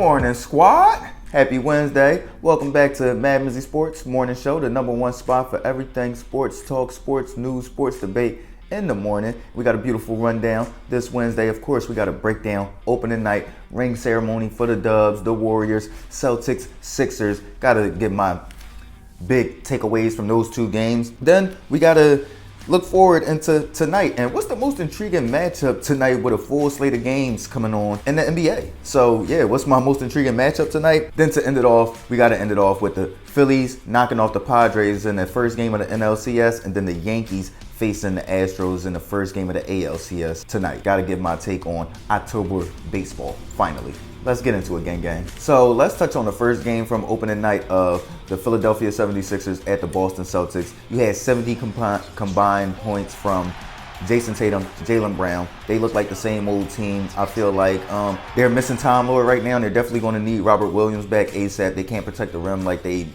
morning, squad. Happy Wednesday. Welcome back to MadMizz Sports Morning Show, the number one spot for everything sports talk, sports news, sports debate in the morning. We got a beautiful rundown this Wednesday. Of course, we got a breakdown, opening night, ring ceremony for the Dubs, the Warriors, Celtics, Sixers. Got to get my big takeaways from those two games. Then we got to look forward into tonight. And what's the most intriguing matchup tonight with a full slate of games coming on in the NBA? So, yeah, what's my most intriguing matchup tonight? Then to end it off, we got to end it off with the Phillies knocking off the Padres in the first game of the NLCS, and then the Yankees facing the Astros in the first game of the ALCS tonight. Got to give my take on October baseball, finally. Let's get into it, gang. So let's touch on the first game from opening night of the Philadelphia 76ers at the Boston Celtics. You had 70 combined points from Jason Tatum, Jaylen Brown. They look like the same old team. I feel like they're missing Tom Lord right now, and they're definitely going to need Robert Williams back ASAP. They can't protect the rim like they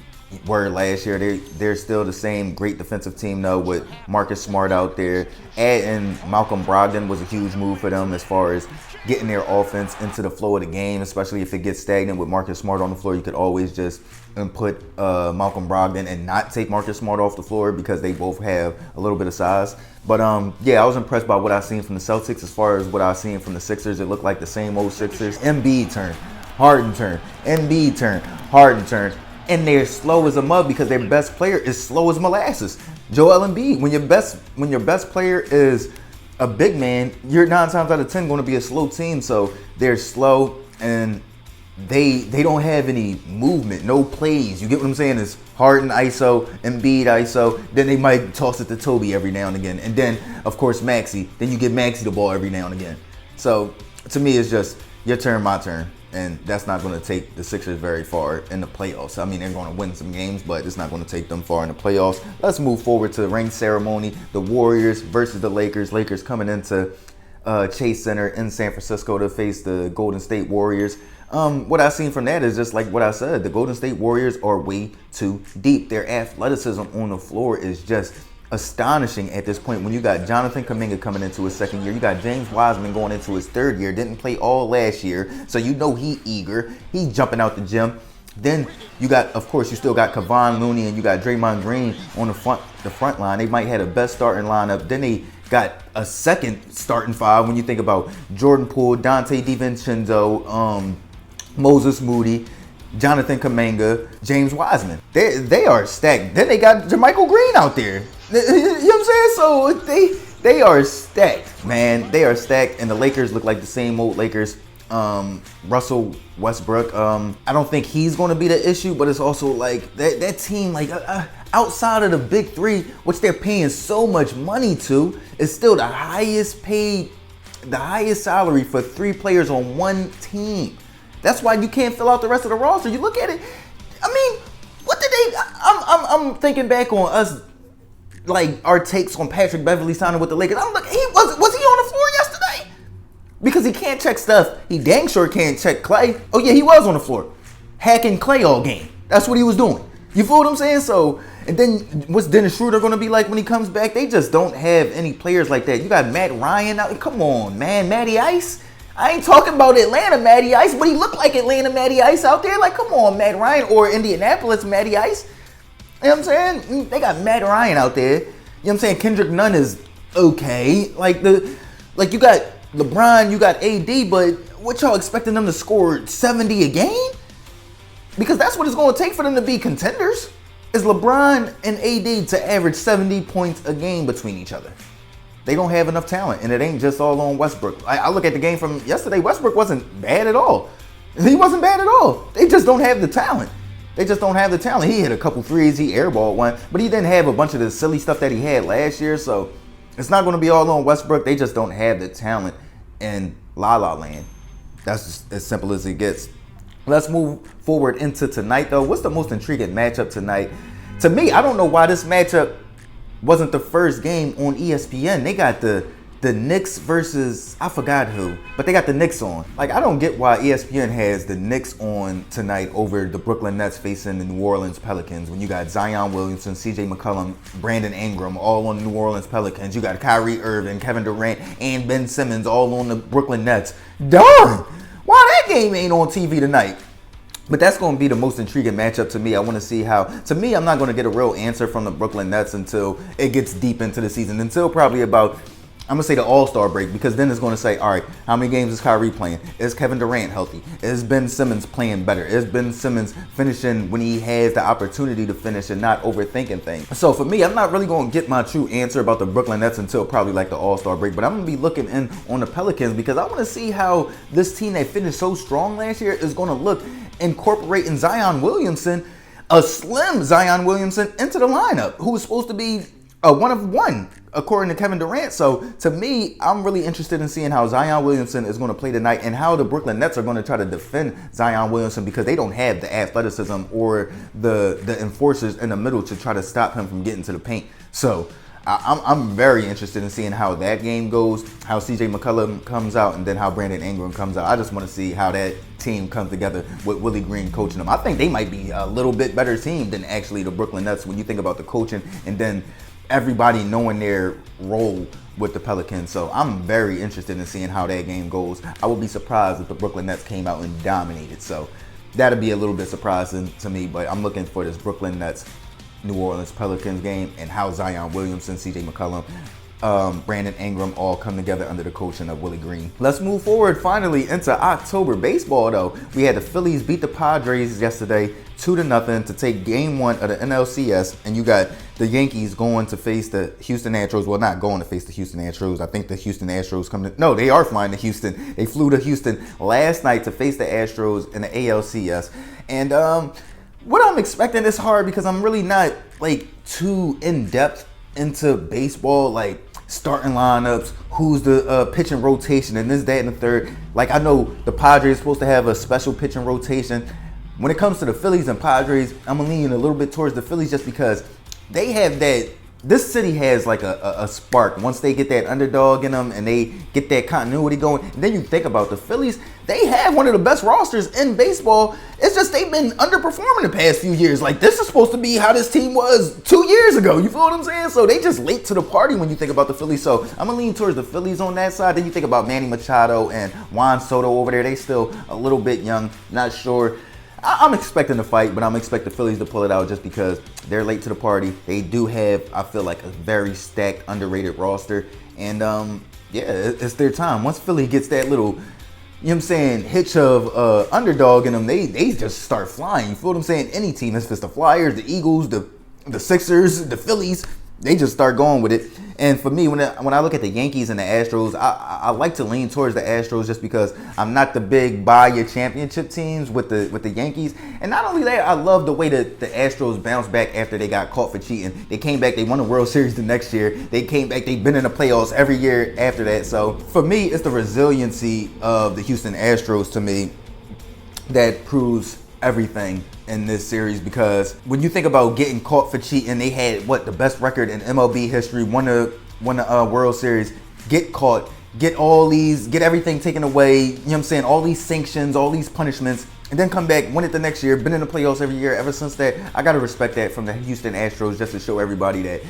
were last year. They're still the same great defensive team though, with Marcus Smart out there. Adding Malcolm Brogdon was a huge move for them as far as getting their offense into the flow of the game, especially if it gets stagnant with Marcus Smart on the floor. You could always just put Malcolm Brogdon and not take Marcus Smart off the floor because they both have a little bit of size. But yeah, I was impressed by what I've seen from the Celtics. As far as what I've seen from the Sixers, it looked like the same old Sixers. Embiid turn, Harden turn, Embiid turn, Harden turn. And they're slow as a mug because their best player is slow as molasses. Joel Embiid. When your best player is a big man, you're 9 times out of 10 going to be a slow team. So they're slow and they don't have any movement, no plays. You get what I'm saying? It's Harden ISO, Embiid ISO. Then they might toss it to Toby every now and again. And then, of course, Maxey. Then you give Maxey the ball every now and again. So to me, it's just your turn, my turn. And that's not going to take the Sixers very far in the playoffs. I mean, they're going to win some games, but it's not going to take them far in the playoffs. Let's move forward to the ring ceremony. The Warriors versus the Lakers. Lakers coming into Chase Center in San Francisco to face the Golden State Warriors. What I've seen from that is just like what I said. The Golden State Warriors are way too deep. Their athleticism on the floor is just astonishing at this point. When you got Jonathan Kuminga coming into his second year, you got James Wiseman going into his third year, didn't play all last year, so you know he eager, he jumping out the gym. Then you got, of course, you still got Kevon Looney and you got Draymond Green on the front line. They might have the best starting lineup. Then they got a second starting five when you think about Jordan Poole, Dante DiVincenzo, Moses Moody, Jonathan Kuminga, James Wiseman. They are stacked. Then they got JaMychal Green out there. You know what I'm saying? So they are stacked, man. They are stacked, and the Lakers look like the same old Lakers. Russell Westbrook, I don't think he's going to be the issue, but it's also like that team, like outside of the big three, which they're paying so much money to, is still the highest salary for 3 players on one team. That's why you can't fill out the rest of the roster. You look at it. I mean, what did they? I'm thinking back on us, like our takes on Patrick Beverley signing with the Lakers. I'm like, was he on the floor yesterday? Because he can't check Steph. He dang sure can't check Clay. Oh yeah, he was on the floor, hacking Clay all game. That's what he was doing. You feel what I'm saying? So, and then what's Dennis Schroeder going to be like when he comes back? They just don't have any players like that. You got Matt Ryan out. Come on, man, Matty Ice. I ain't talking about Atlanta Matty Ice, but he looked like Atlanta Matty Ice out there. Like, come on, Matt Ryan, or Indianapolis Matty Ice. You know what I'm saying? They got Matt Ryan out there. You know what I'm saying? Kendrick Nunn is okay. Like you got LeBron, you got AD, but what y'all expecting them to score 70 a game? Because that's what it's going to take for them to be contenders. Is LeBron and AD to average 70 points a game between each other. They don't have enough talent, and it ain't just all on Westbrook. I look at the game from yesterday. Westbrook wasn't bad at all. He wasn't bad at all. They just don't have the talent. He hit a couple threes. He airballed one, but he didn't have a bunch of the silly stuff that he had last year. So it's not going to be all on Westbrook. They just don't have the talent in La La Land. That's just as simple as it gets. Let's move forward into tonight, though. What's the most intriguing matchup tonight? To me, I don't know why this matchup wasn't the first game on ESPN. They got the Knicks versus, I forgot who, but they got the Knicks on. Like, I don't get why ESPN has the Knicks on tonight over the Brooklyn Nets facing the New Orleans Pelicans when you got Zion Williamson, CJ McCollum, Brandon Ingram all on the New Orleans Pelicans. You got Kyrie Irving, Kevin Durant, and Ben Simmons all on the Brooklyn Nets. Darn! Why that game ain't on TV tonight. But that's going to be the most intriguing matchup to me. I want to see how, to me, I'm not going to get a real answer from the Brooklyn Nets until it gets deep into the season, until probably about, I'm going to say the All-Star break, because then it's going to say, all right, how many games is Kyrie playing? Is Kevin Durant healthy? Is Ben Simmons playing better? Is Ben Simmons finishing when he has the opportunity to finish and not overthinking things? So for me, I'm not really going to get my true answer about the Brooklyn Nets until probably like the All-Star break, but I'm going to be looking in on the Pelicans because I want to see how this team that finished so strong last year is going to look incorporating Zion Williamson, a slim Zion Williamson, into the lineup, who was supposed to be a one of one, according to Kevin Durant. So to me, I'm really interested in seeing how Zion Williamson is going to play tonight and how the Brooklyn Nets are going to try to defend Zion Williamson because they don't have the athleticism or the enforcers in the middle to try to stop him from getting to the paint. So I'm very interested in seeing how that game goes, how CJ McCollum comes out, and then how Brandon Ingram comes out. I just want to see how that team comes together with Willie Green coaching them. I think they might be a little bit better team than actually the Brooklyn Nets when you think about the coaching and then everybody knowing their role with the Pelicans. So I'm very interested in seeing how that game goes. I would be surprised if the Brooklyn Nets came out and dominated. So that'll be a little bit surprising to me, but I'm looking for this Brooklyn Nets New Orleans Pelicans game and how Zion Williamson, CJ McCollum, Brandon Ingram all come together under the coaching of Willie Green. Let's move forward finally into October baseball though. We had the Phillies beat the Padres yesterday 2-0 to take game 1 of the NLCS, and you got the Yankees going to face the Houston Astros. Well, not going to face the Houston Astros. I think the Houston Astros no, they are flying to Houston. They flew to Houston last night to face the Astros in the ALCS. And what I'm expecting is hard because I'm really not like too in depth into baseball, like starting lineups, who's the pitching rotation, and this, that, and the third. Like I know the Padres are supposed to have a special pitching rotation. When it comes to the Phillies and Padres, I'm leaning a little bit towards the Phillies just because they have that. This city has like a spark. Once they get that underdog in them and they get that continuity going, and then you think about the Phillies, they have one of the best rosters in baseball. It's just they've been underperforming the past few years. Like this is supposed to be how this team was 2 years ago. You feel what I'm saying? So they just late to the party when you think about the Phillies. So I'm gonna lean towards the Phillies on that side. Then you think about Manny Machado and Juan Soto over there. They still a little bit young, not sure. I'm expecting a fight, but I'm expecting the Phillies to pull it out just because they're late to the party. They do have, I feel like, a very stacked, underrated roster. And, yeah, it's their time. Once Philly gets that little, you know what I'm saying, hitch of underdog in them, they just start flying. You feel what I'm saying? Any team, if it's the Flyers, the Eagles, the Sixers, the Phillies, they just start going with it. And for me, when I look at the Yankees and the Astros, I like to lean towards the Astros just because I'm not the big buy your championship teams with the Yankees. And not only that, I love the way that the Astros bounced back after they got caught for cheating. They came back, they won the World Series the next year. They came back, they've been in the playoffs every year after that. So for me, it's the resiliency of the Houston Astros to me that proves everything in this series, because when you think about getting caught for cheating, they had the best record in MLB history, won the World Series, get caught, get everything taken away, you know what I'm saying, all these sanctions, all these punishments, and then come back, win it the next year, been in the playoffs every year ever since that. I gotta respect that from the Houston Astros just to show everybody that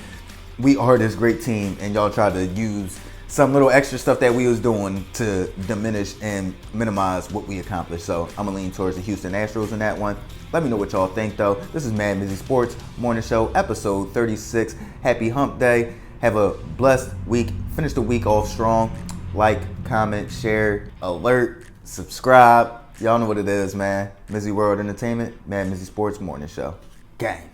we are this great team and y'all try to use some little extra stuff that we was doing to diminish and minimize what we accomplished. So I'm gonna lean towards the Houston Astros in that one. Let me know what y'all think though. This is MadMizz Sports Morning Show, episode 36. Happy hump day. Have a blessed week. Finish the week off strong. Like, comment, share, alert, subscribe. Y'all know what it is, man. MizzyWorld Entertainment, MadMizz Sports Morning Show. Gang.